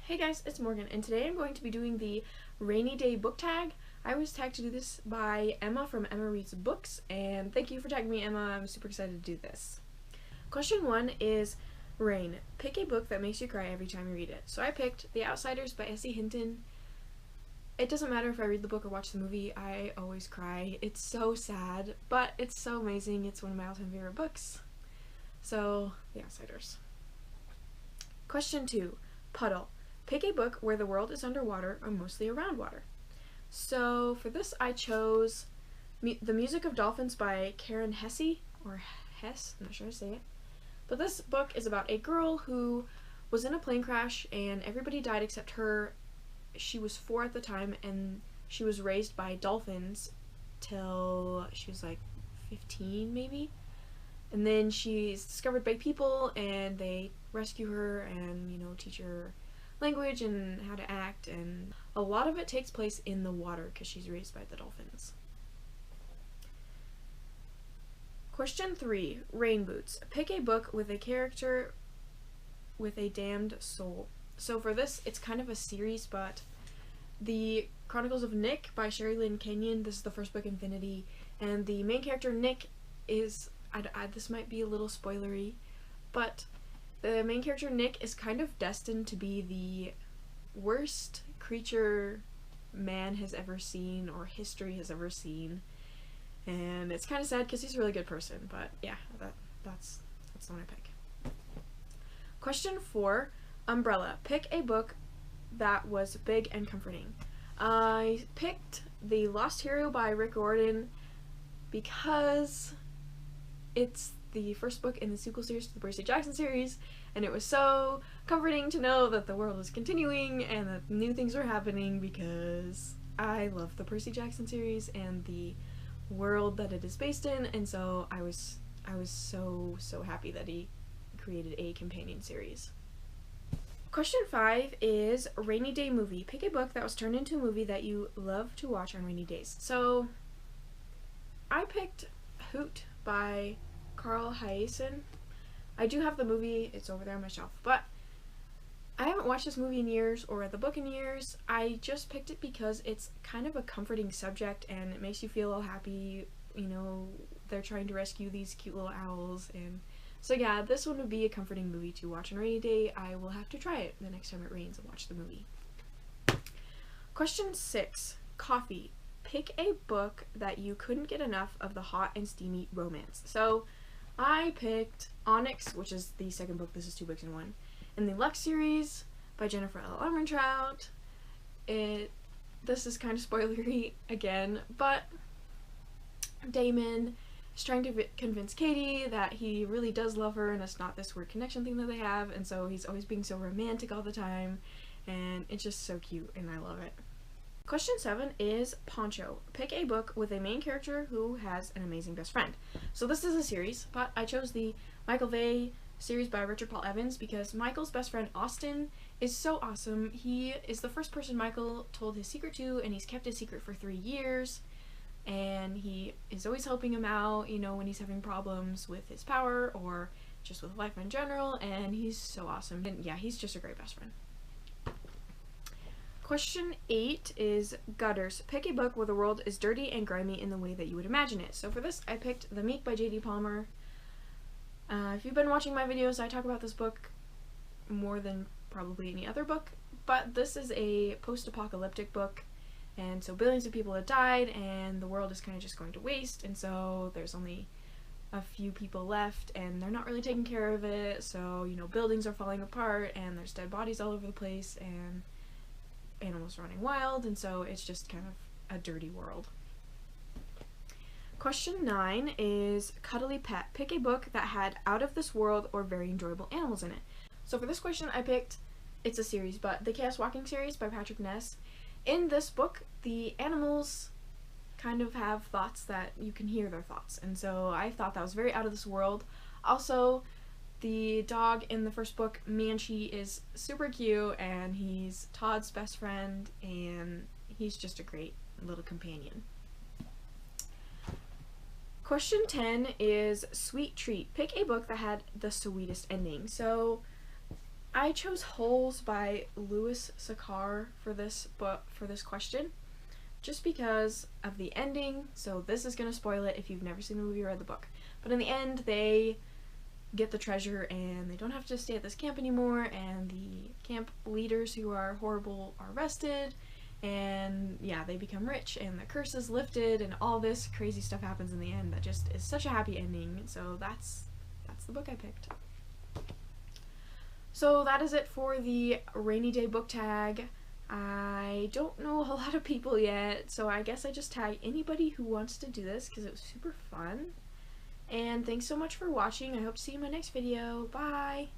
Hey guys, it's Morgan, and today I'm going to be doing the rainy day book tag. I was tagged to do this by Emma from Emma Reads Books, and thank you for tagging me, Emma. I'm super excited to do this. Question 1 is rain. Pick a book that makes you cry every time you read it. So I picked The Outsiders by S.E. Hinton. It doesn't matter if I read the book or watch the movie, I always cry. It's so sad, but it's so amazing. It's one of my all-time favorite books. So, The Outsiders. Question 2, Puddle. Pick a book where the world is underwater or mostly around water. So for this I chose The Music of Dolphins by Karen Hesse, or Hess, I'm not sure how to say it. But this book is about a girl who was in a plane crash and everybody died except her. She was 4 at the time and she was raised by dolphins till she was like 15 maybe. And then she's discovered by people and they rescue her and, teach her language and how to act, and a lot of it takes place in the water because she's raised by the dolphins. Question 3, Rain Boots. Pick a book with a character with a damned soul. So for this, it's kind of a series, but the Chronicles of Nick by Sherry Lynn Kenyon, this is the first book, Infinity, and the main character Nick is, this might be a little spoilery, but the main character, Nick, is kind of destined to be the worst creature man has ever seen or history has ever seen. And it's kind of sad because he's a really good person, but yeah, that's the one I pick. Question 4, Umbrella. Pick a book that was big and comforting. I picked The Lost Hero by Rick Riordan because it's the first book in the sequel series to the Percy Jackson series, and it was so comforting to know that the world was continuing and that new things were happening because I love the Percy Jackson series and the world that it is based in, and so I was so happy that he created a companion series. Question 5 is Rainy Day Movie. Pick a book that was turned into a movie that you love to watch on rainy days. So I picked Hoot by Carl Hiaasen. I do have the movie, it's over there on my shelf, but I haven't watched this movie in years or read the book in years. I just picked it because it's kind of a comforting subject and it makes you feel all happy, they're trying to rescue these cute little owls, and so yeah, this one would be a comforting movie to watch on a rainy day. I will have to try it the next time it rains and watch the movie. Question 6, Coffee. Pick a book that you couldn't get enough of the hot and steamy romance. So I picked Onyx, which is the second book, this is 2 books in one, in the Lux series by Jennifer L. Armentrout. This is kind of spoilery again, but Damon is trying to convince Katie that he really does love her and it's not this weird connection thing that they have, and so he's always being so romantic all the time, and it's just so cute and I love it. Question 7 is Poncho. Pick a book with a main character who has an amazing best friend. So this is a series, but I chose the Michael Vey series by Richard Paul Evans because Michael's best friend Austin is so awesome. He is the first person Michael told his secret to, and he's kept his secret for 3 years, and he is always helping him out, when he's having problems with his power or just with life in general, and he's so awesome. And yeah, he's just a great best friend. Question 8 is Gutters. Pick a book where the world is dirty and grimy in the way that you would imagine it. So for this, I picked The Meek by J.D. Palmer. If you've been watching my videos, I talk about this book more than probably any other book, but this is a post-apocalyptic book, and so billions of people have died, and the world is kind of just going to waste, and so there's only a few people left, and they're not really taking care of it, so, buildings are falling apart, and there's dead bodies all over the place, and animals running wild, and so it's just kind of a dirty world. Question 9 is Cuddly Pet. Pick a book that had out of this world or very enjoyable animals in it. So for this question I picked, it's a series, but the Chaos Walking series by Patrick Ness. In this book, the animals kind of have thoughts that you can hear their thoughts, and so I thought that was very out of this world. Also, the dog in the first book, Manchi, is super cute, and he's Todd's best friend, and he's just a great little companion. Question 10 is Sweet Treat. Pick a book that had the sweetest ending. So I chose Holes by Louis Sakar for this question, just because of the ending. So this is gonna spoil it if you've never seen the movie or read the book. But in the end, they get the treasure and they don't have to stay at this camp anymore, and the camp leaders who are horrible are arrested, and yeah, they become rich and the curse is lifted and all this crazy stuff happens in the end that just is such a happy ending. So that's the book I picked. So that is it for the rainy day book tag. I don't know a lot of people yet, so I guess I just tag anybody who wants to do this because it was super fun. And thanks so much for watching. I hope to see you in my next video. Bye!